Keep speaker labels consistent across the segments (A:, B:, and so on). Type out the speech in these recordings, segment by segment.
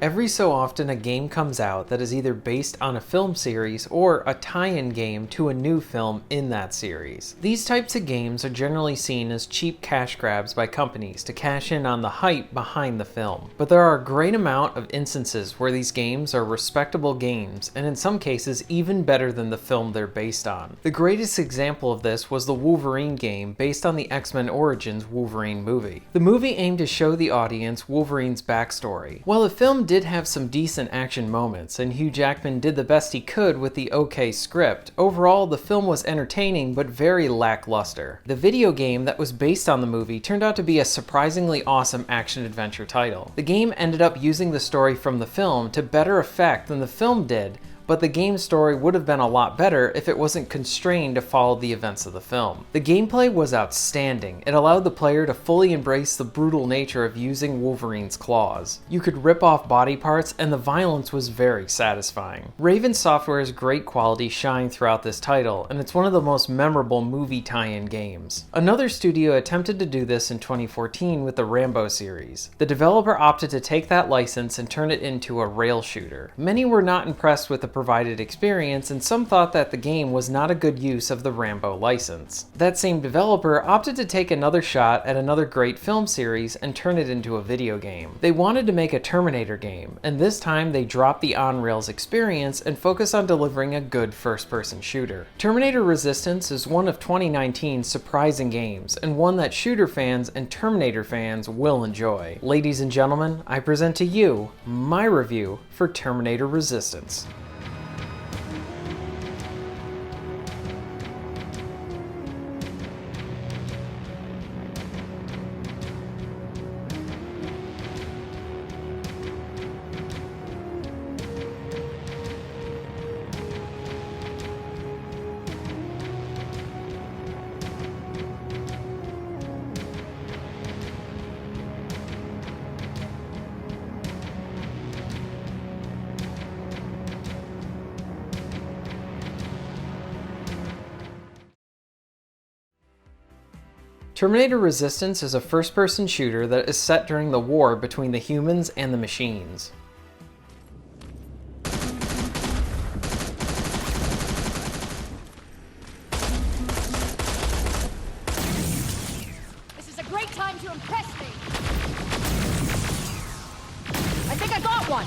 A: Every so often a game comes out that is either based on a film series or a tie-in game to a new film in that series. These types of games are generally seen as cheap cash grabs by companies to cash in on the hype behind the film. But there are a great amount of instances where these games are respectable games, and in some cases even better than the film they're based on. The greatest example of this was the Wolverine game based on the X-Men Origins Wolverine movie. The movie aimed to show the audience Wolverine's backstory. While the film did have some decent action moments, and Hugh Jackman did the best he could with the okay script, overall the film was entertaining but very lackluster. The video game that was based on the movie turned out to be a surprisingly awesome action-adventure title. The game ended up using the story from the film to better effect than the film did, but the game's story would have been a lot better if it wasn't constrained to follow the events of the film. The gameplay was outstanding. It allowed the player to fully embrace the brutal nature of using Wolverine's claws. You could rip off body parts, and the violence was very satisfying. Raven Software's great quality shined throughout this title, and it's one of the most memorable movie tie-in games. Another studio attempted to do this in 2014 with the Rambo series. The developer opted to take that license and turn it into a rail shooter. Many were not impressed with the provided experience, and some thought that the game was not a good use of the Rambo license. That same developer opted to take another shot at another great film series and turn it into a video game. They wanted to make a Terminator game, and this time they dropped the on-rails experience and focused on delivering a good first-person shooter. Terminator Resistance is one of 2019's surprising games, and one that shooter fans and Terminator fans will enjoy. Ladies and gentlemen, I present to you my review for Terminator Resistance. Terminator Resistance is a first-person shooter that is set during the war between the humans and the machines.
B: This is a great time to impress me. I think I got one.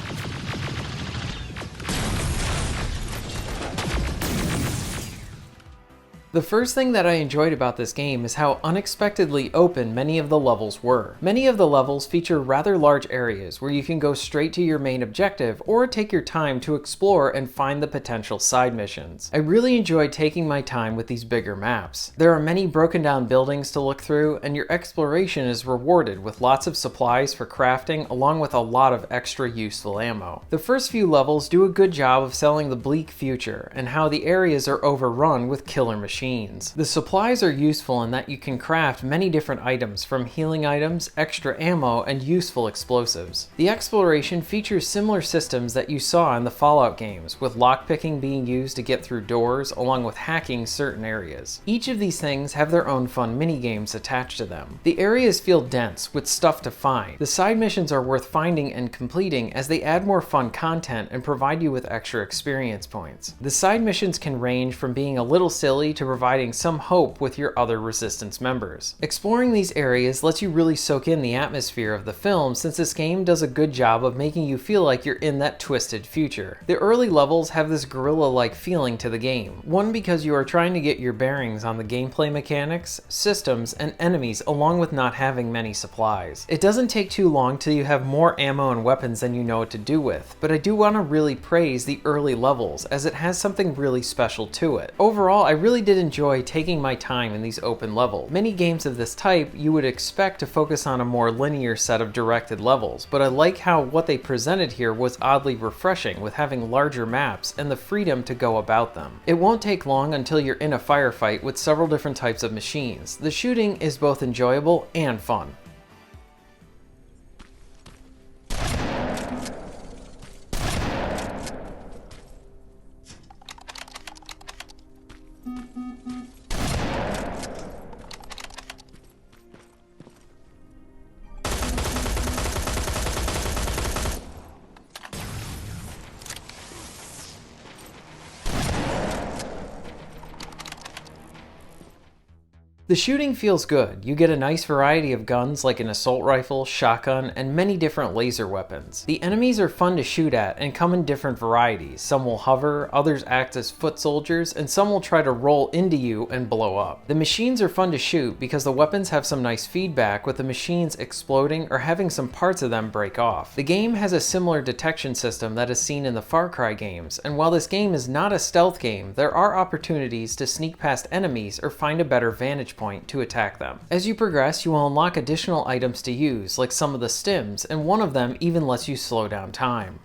A: The first thing that I enjoyed about this game is how unexpectedly open many of the levels were. Many of the levels feature rather large areas where you can go straight to your main objective or take your time to explore and find the potential side missions. I really enjoyed taking my time with these bigger maps. There are many broken down buildings to look through, and your exploration is rewarded with lots of supplies for crafting along with a lot of extra useful ammo. The first few levels do a good job of selling the bleak future and how the areas are overrun with killer machines. The supplies are useful in that you can craft many different items, from healing items, extra ammo, and useful explosives. The exploration features similar systems that you saw in the Fallout games, with lockpicking being used to get through doors along with hacking certain areas. Each of these things have their own fun mini-games attached to them. The areas feel dense with stuff to find. The side missions are worth finding and completing as they add more fun content and provide you with extra experience points. The side missions can range from being a little silly to providing some hope with your other Resistance members. Exploring these areas lets you really soak in the atmosphere of the film, since this game does a good job of making you feel like you're in that twisted future. The early levels have this guerrilla-like feeling to the game. One, because you are trying to get your bearings on the gameplay mechanics, systems, and enemies along with not having many supplies. It doesn't take too long till you have more ammo and weapons than you know what to do with, but I do want to really praise the early levels as it has something really special to it. Overall, I really did enjoy taking my time in these open levels. Many games of this type you would expect to focus on a more linear set of directed levels, but I like how what they presented here was oddly refreshing, with having larger maps and the freedom to go about them. It won't take long until you're in a firefight with several different types of machines. The shooting is both enjoyable and fun. The shooting feels good. You get a nice variety of guns like an assault rifle, shotgun, and many different laser weapons. The enemies are fun to shoot at and come in different varieties. Some will hover, others act as foot soldiers, and some will try to roll into you and blow up. The machines are fun to shoot because the weapons have some nice feedback, with the machines exploding or having some parts of them break off. The game has a similar detection system that is seen in the Far Cry games, and while this game is not a stealth game, there are opportunities to sneak past enemies or find a better vantage point to attack them. As you progress, you will unlock additional items to use, like some of the stims, and one of them even lets you slow down time.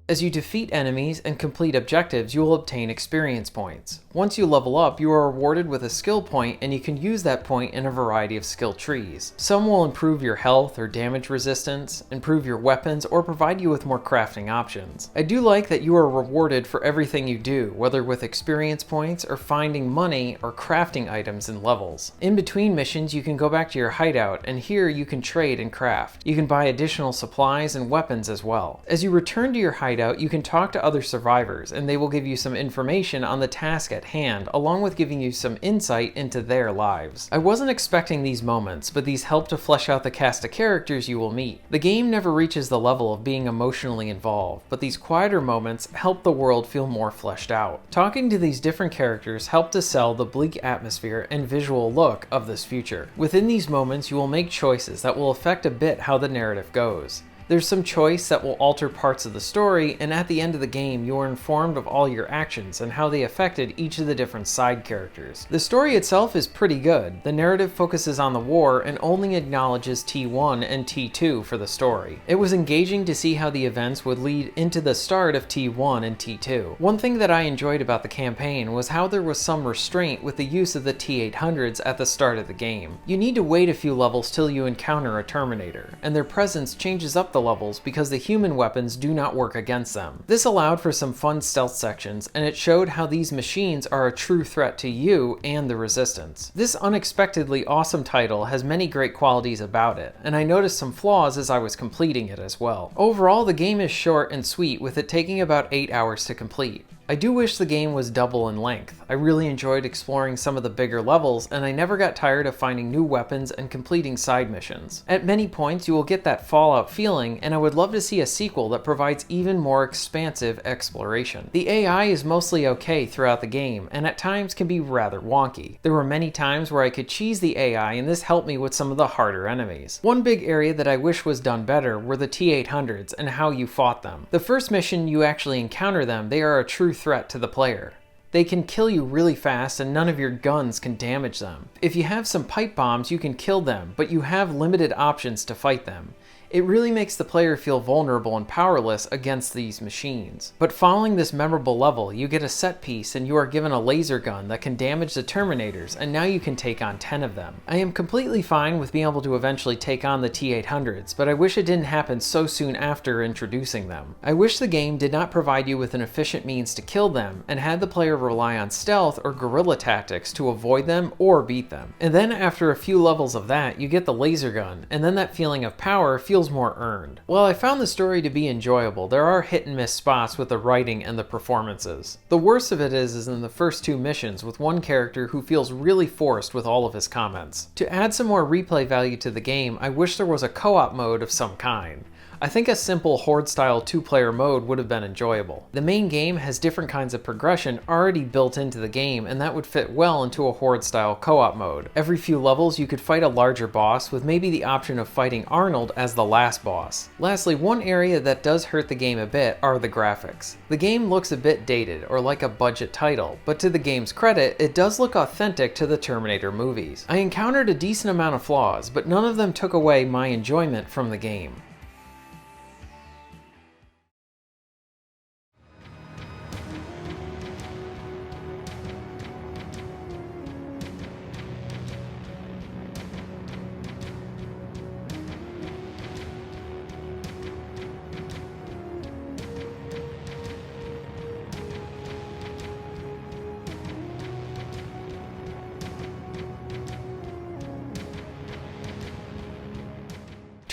A: As you defeat enemies and complete objectives, you will obtain experience points. Once you level up, you are rewarded with a skill point, and you can use that point in a variety of skill trees. Some will improve your health or damage resistance, improve your weapons, or provide you with more crafting options. I do like that you are rewarded for everything you do, whether with experience points or finding money or crafting items in levels. In between missions, you can go back to your hideout, and here you can trade and craft. You can buy additional supplies and weapons as well. As you return to your hideout, you can talk to other survivors, and they will give you some information on the task at hand, along with giving you some insight into their lives. I wasn't expecting these moments, but these help to flesh out the cast of characters you will meet. The game never reaches the level of being emotionally involved, but these quieter moments help the world feel more fleshed out. Talking to these different characters help to sell the bleak atmosphere and visual look of this future. Within these moments, you will make choices that will affect a bit how the narrative goes. There's some choice that will alter parts of the story, and at the end of the game, you are informed of all your actions and how they affected each of the different side characters. The story itself is pretty good. The narrative focuses on the war and only acknowledges T1 and T2 for the story. It was engaging to see how the events would lead into the start of T1 and T2. One thing that I enjoyed about the campaign was how there was some restraint with the use of the T-800s at the start of the game. You need to wait a few levels till you encounter a Terminator, and their presence changes up the levels because the human weapons do not work against them. This allowed for some fun stealth sections, and it showed how these machines are a true threat to you and the Resistance. This unexpectedly awesome title has many great qualities about it, and I noticed some flaws as I was completing it as well. Overall, the game is short and sweet, with it taking about 8 hours to complete. I do wish the game was double in length. I really enjoyed exploring some of the bigger levels, and I never got tired of finding new weapons and completing side missions. At many points you will get that Fallout feeling, and I would love to see a sequel that provides even more expansive exploration. The AI is mostly okay throughout the game, and at times can be rather wonky. There were many times where I could cheese the AI, and this helped me with some of the harder enemies. One big area that I wish was done better were the T-800s and how you fought them. The first mission you actually encounter them, they are a true threat to the player. They can kill you really fast, and none of your guns can damage them. If you have some pipe bombs, you can kill them, but you have limited options to fight them. It really makes the player feel vulnerable and powerless against these machines. But following this memorable level, you get a set piece and you are given a laser gun that can damage the Terminators, and now you can take on 10 of them. I am completely fine with being able to eventually take on the T-800s, but I wish it didn't happen so soon after introducing them. I wish the game did not provide you with an efficient means to kill them, and had the player rely on stealth or guerrilla tactics to avoid them or beat them. And then after a few levels of that, you get the laser gun, and then that feeling of power feels more earned. While I found the story to be enjoyable, there are hit and miss spots with the writing and the performances. The worst of it is in the first two missions, with one character who feels really forced with all of his comments. To add some more replay value to the game, I wish there was a co-op mode of some kind. I think a simple Horde-style two-player mode would have been enjoyable. The main game has different kinds of progression already built into the game, and that would fit well into a Horde-style co-op mode. Every few levels you could fight a larger boss, with maybe the option of fighting Arnold as the last boss. Lastly, one area that does hurt the game a bit are the graphics. The game looks a bit dated, or like a budget title, but to the game's credit, it does look authentic to the Terminator movies. I encountered a decent amount of flaws, but none of them took away my enjoyment from the game.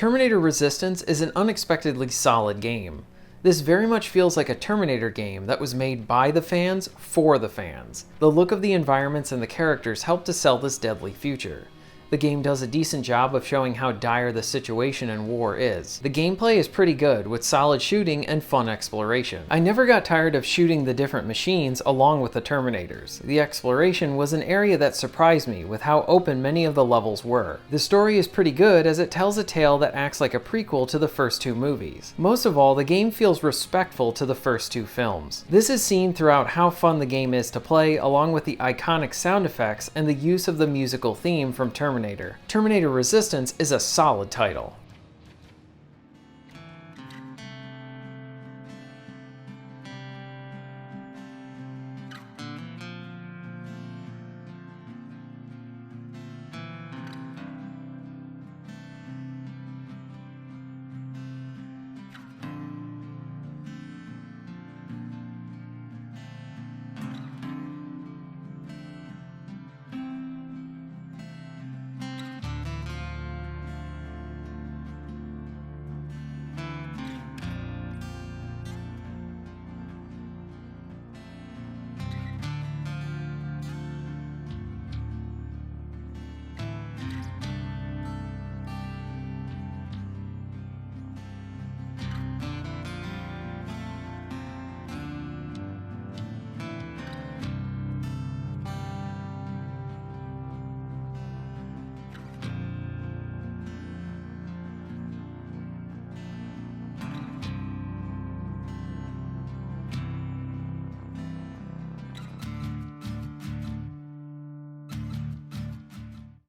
A: Terminator Resistance is an unexpectedly solid game. This very much feels like a Terminator game that was made by the fans for the fans. The look of the environments and the characters help to sell this deadly future. The game does a decent job of showing how dire the situation in war is. The gameplay is pretty good, with solid shooting and fun exploration. I never got tired of shooting the different machines along with the Terminators. The exploration was an area that surprised me with how open many of the levels were. The story is pretty good as it tells a tale that acts like a prequel to the first two movies. Most of all, the game feels respectful to the first two films. This is seen throughout how fun the game is to play, along with the iconic sound effects and the use of the musical theme from Terminator. Terminator Resistance is a solid title.